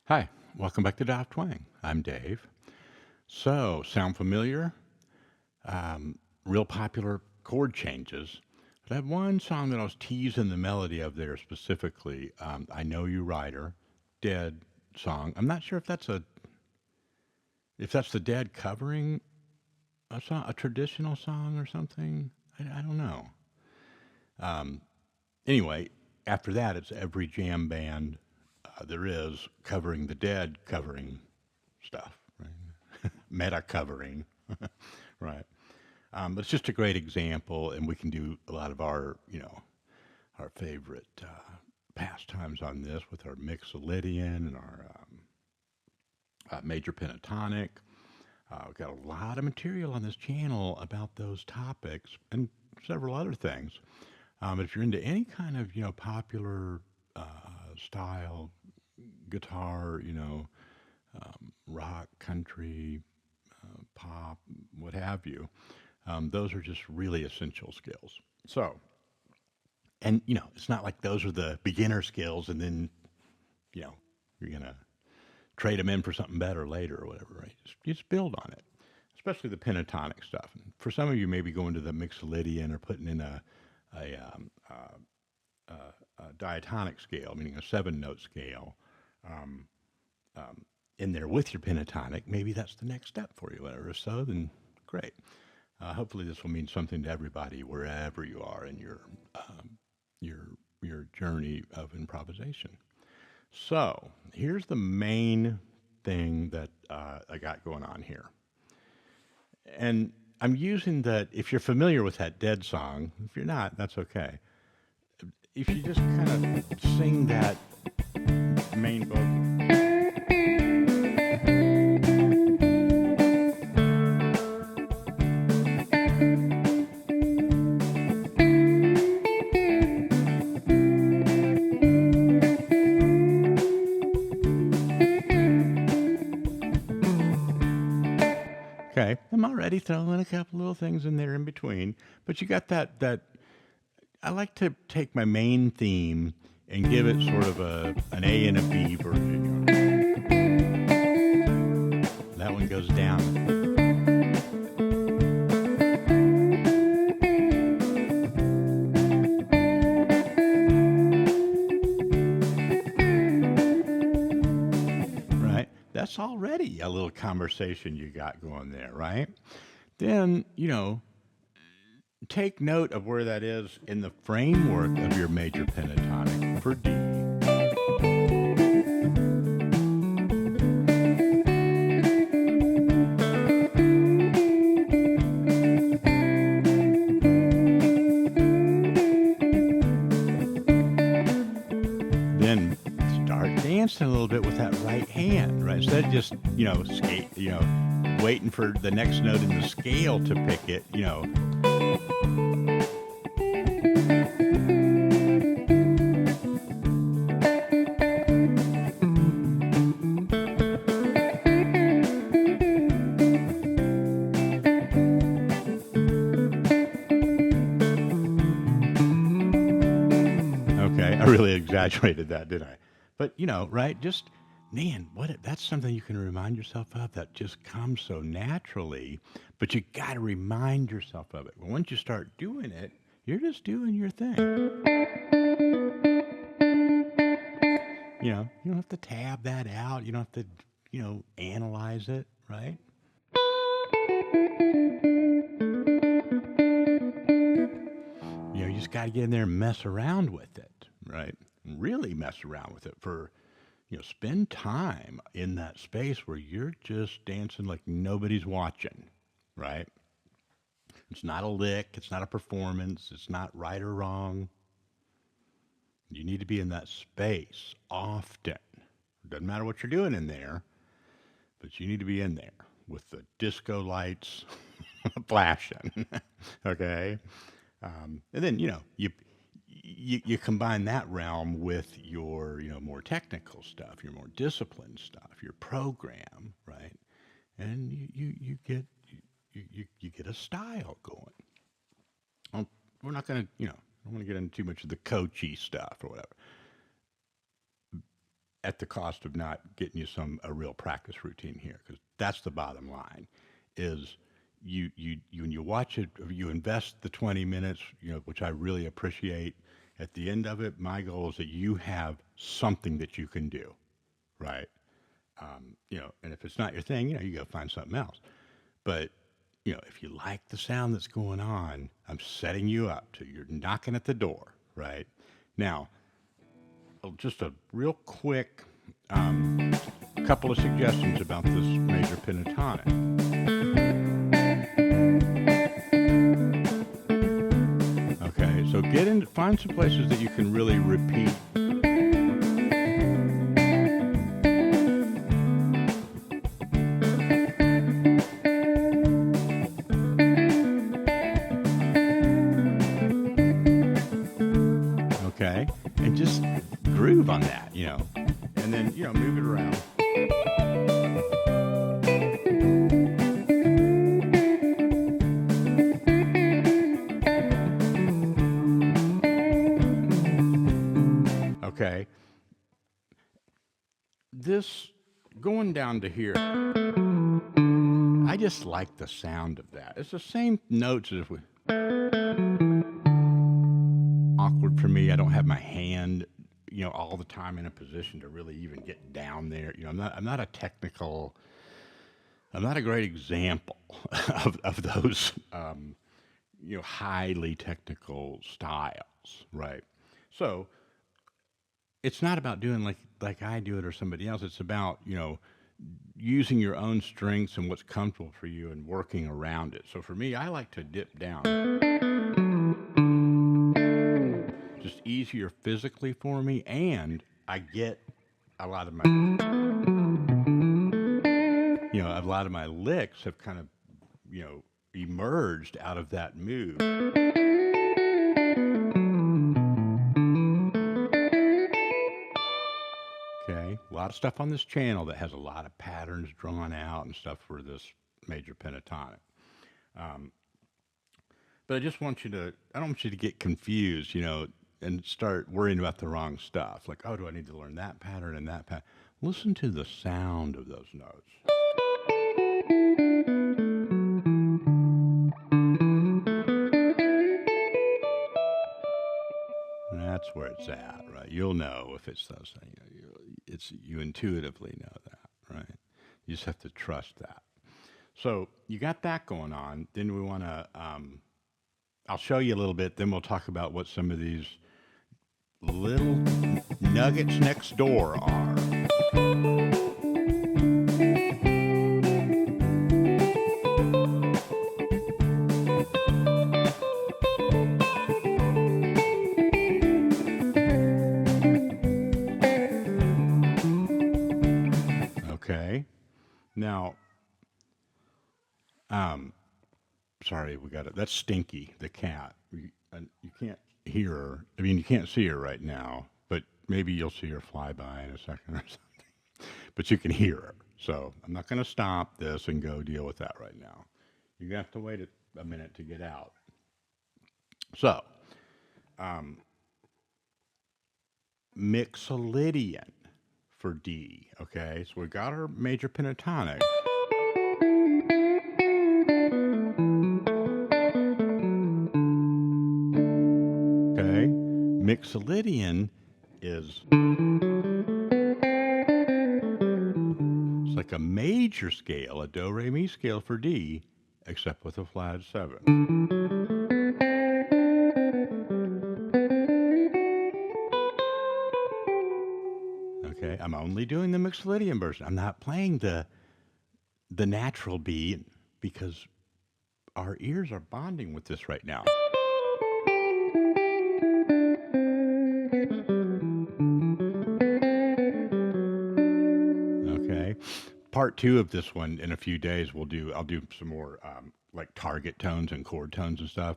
Hi, welcome back to Dive Twang. I'm Dave. So, sound familiar? Real popular chord changes. But I have one song that I was teasing the melody of there specifically. I Know You Rider, Dead song. I'm not sure if that's the Dead covering a traditional song or something. I don't know. Um, anyway, after that, it's every jam band there is covering the Dead covering stuff. Right? Meta covering, right? But it's just a great example, and we can do a lot of our favorite pastimes on this with our Mixolydian and our Major Pentatonic. We've got a lot of material on this channel about those topics and several other things. If you're into any kind of popular style guitar, rock, country, pop, what have you, those are just really essential skills. So, and it's not like those are the beginner skills, and then you know you're gonna trade them in for something better later or whatever, right? Just build on it, especially the pentatonic stuff. And for some of you, maybe going to the Mixolydian or putting in a, um, a diatonic scale, meaning a seven-note scale, um, in there with your pentatonic. Maybe that's the next step for you, whatever. So then, great. Hopefully, this will mean something to everybody wherever you are in your your journey of improvisation. So here's the main thing that I got going on here, and I'm using that. If you're familiar with that Dead song, if you're not, that's okay. If you just kind of sing that main vocal. Okay, I'm already throwing a couple little things in there in between, but you got that. I like to take my main theme and give it sort of an A and a B version. That one goes down. Right? That's already a little conversation you got going there, right? Then, take note of where that is in the framework of your major pentatonic for D. Then start dancing a little bit with that right hand, right? Instead of just, waiting for the next note in the scale to pick it. Okay, I really exaggerated that, didn't I? But right? Just man, that's something you can remind yourself of that just comes so naturally. But you got to remind yourself of it. Well, once you start doing it, you're just doing your thing. You don't have to tab that out. You don't have to, analyze it, right? You just got to get in there and mess around with it, right? Really mess around with it for spend time in that space where you're just dancing like nobody's watching, right? It's not a lick, it's not a performance, it's not right or wrong. You need to be in that space often. Doesn't matter what you're doing in there, but you need to be in there with the disco lights flashing, okay? And then you combine that realm with your more technical stuff, your more disciplined stuff, your program, right? And you get you get a style going. Well, we're not going to I don't want to get into too much of the coachy stuff or whatever. at the cost of not getting you a real practice routine here, because that's the bottom line. Is you when you watch it, you invest the 20 minutes, which I really appreciate. At the end of it, my goal is that you have something that you can do, right? And if it's not your thing, you go find something else. But if you like the sound that's going on, I'm setting you up to you're knocking at the door, right? Now, just a real quick couple of suggestions about this major pentatonic. Okay, so find some places that you can really repeat. Okay, and just groove on that, and then, move it around. Okay, this going down to here, I just like the sound of that. It's the same notes as if we. Awkward for me. I don't have my hand, all the time in a position to really even get down there. I'm not a technical. I'm not a great example of those, highly technical styles, right? So it's not about doing like I do it or somebody else. It's about using your own strengths and what's comfortable for you and working around it. So for me, I like to dip down. Just easier physically for me, and I get a lot of my a lot of my licks have kind of emerged out of that move. Okay, a lot of stuff on this channel that has a lot of patterns drawn out and stuff for this major pentatonic. But I don't want you to get confused, and start worrying about the wrong stuff. Like, oh, do I need to learn that pattern and that pattern? Listen to the sound of those notes. And that's where it's at, right? You'll know if it's those things. You intuitively know that, right? You just have to trust that. So you got that going on. Then we want to. I'll show you a little bit. Then we'll talk about what some of these little nuggets next door are. Okay. Now, sorry, we got it. That's Stinky, the cat. You can't hear her. I mean, you can't see her right now, but maybe you'll see her fly by in a second or something. But you can hear her. So I'm not going to stop this and go deal with that right now. You have to wait a minute to get out. So, Mixolydian for D. Okay, so we got our major pentatonic. Okay, Mixolydian is it's like a major scale, a do re mi scale for D, except with a flat 7. Okay, I'm only doing the Mixolydian version. I'm not playing the natural B because our ears are bonding with this right now. Okay, part 2 of this one in a few days. I'll do some more like target tones and chord tones and stuff.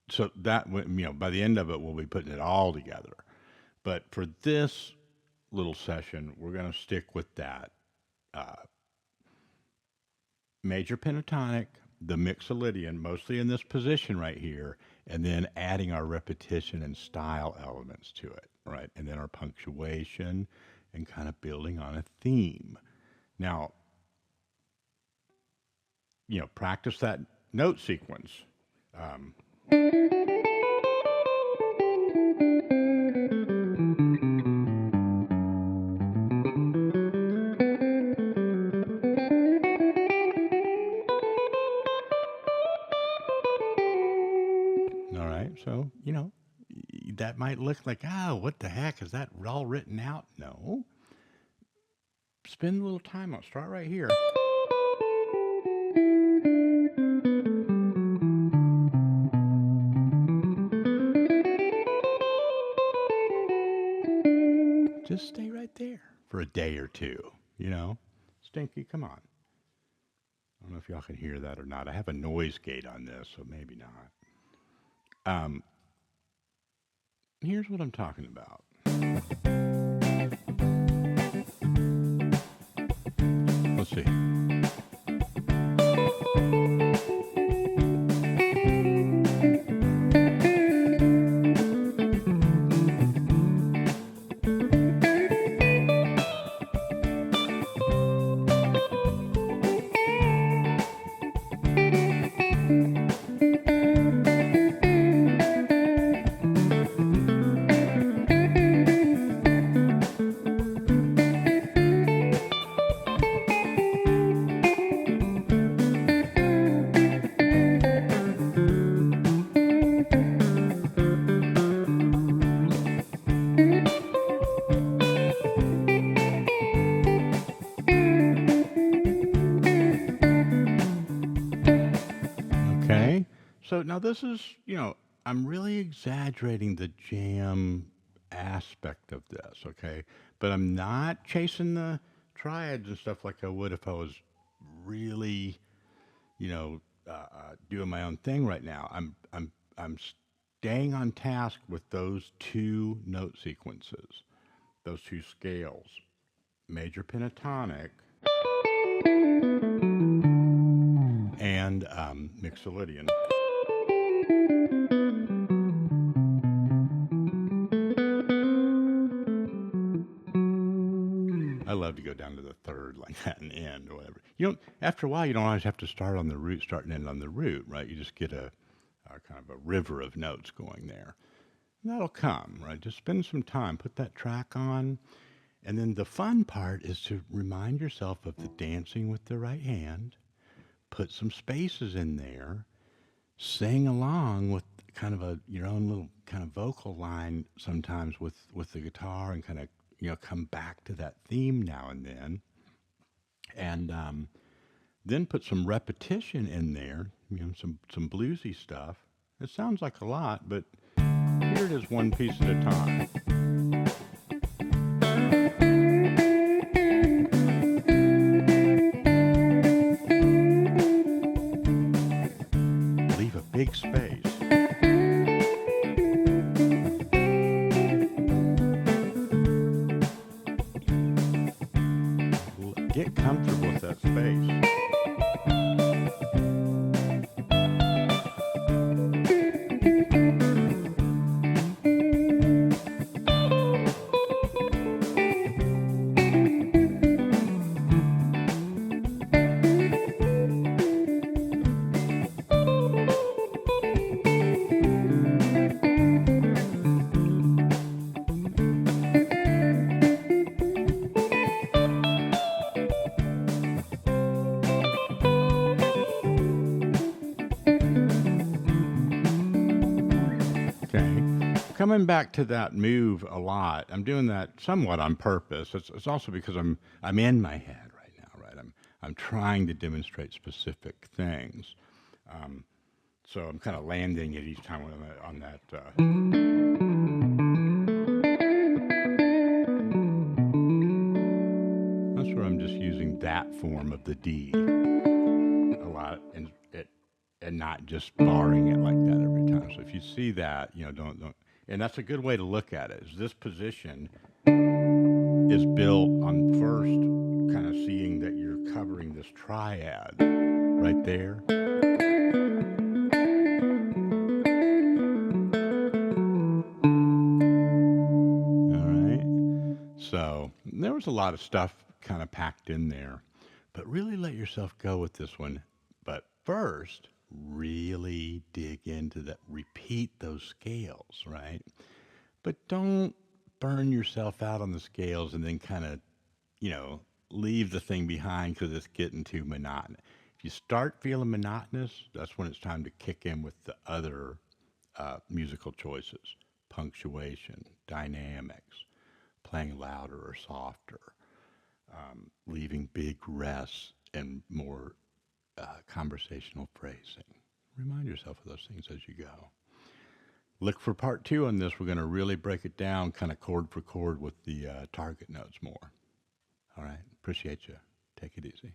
So that by the end of it, we'll be putting it all together. But for this little session, we're going to stick with that major pentatonic, the Mixolydian, mostly in this position right here, and then adding our repetition and style elements to it, right? And then our punctuation and kind of building on a theme. Now, practice that note sequence. Um, all right, so, that might look like, oh, what the heck? Is that all written out? No. Spend a little time on it. Start right here. Just stay right there for a day or two, Stinky, come on. I don't know if y'all can hear that or not. I have a noise gate on this, so maybe not. Here's what I'm talking about. Let's see. Okay. So now this is, I'm really exaggerating the jam aspect of this, okay? But I'm not chasing the triads and stuff like I would if I was really, doing my own thing right now. I'm staying on task with those two note sequences, those two scales, major pentatonic and Mixolydian. I love to go down to the third like that and end or whatever. After a while, you don't always have to start on the root, start and end on the root, right? You just get a kind of a river of notes going there. And that'll come, right? Just spend some time, put that track on. And then the fun part is to remind yourself of the dancing with the right hand, put some spaces in there, sing along with kind of your own little kind of vocal line sometimes with the guitar and kind of, come back to that theme now and then. And then put some repetition in there, some bluesy stuff. It sounds like a lot, but here it is one piece at a time. Leave a big space. Get comfortable with that space. Coming back to that move a lot. I'm doing that somewhat on purpose. It's also because I'm in my head right now, right? I'm trying to demonstrate specific things. So I'm kind of landing it each time on that. That's where I'm just using that form of the D a lot, and not just barring it like that every time. So if you see that, don't. And that's a good way to look at it. Is this position is built on first kind of seeing that you're covering this triad right there. All right. So there was a lot of stuff kind of packed in there, but really let yourself go with this one. But first, really dig into that, repeat those scales, right? But don't burn yourself out on the scales and then kind of, you know, leave the thing behind because it's getting too monotonous. If you start feeling monotonous, that's when it's time to kick in with the other musical choices: punctuation, dynamics, playing louder or softer, leaving big rests and more conversational phrasing. Remind yourself of those things as you go. Look for part two on this. We're going to really break it down kind of chord for chord with the target notes more. All right. Appreciate you. Take it easy.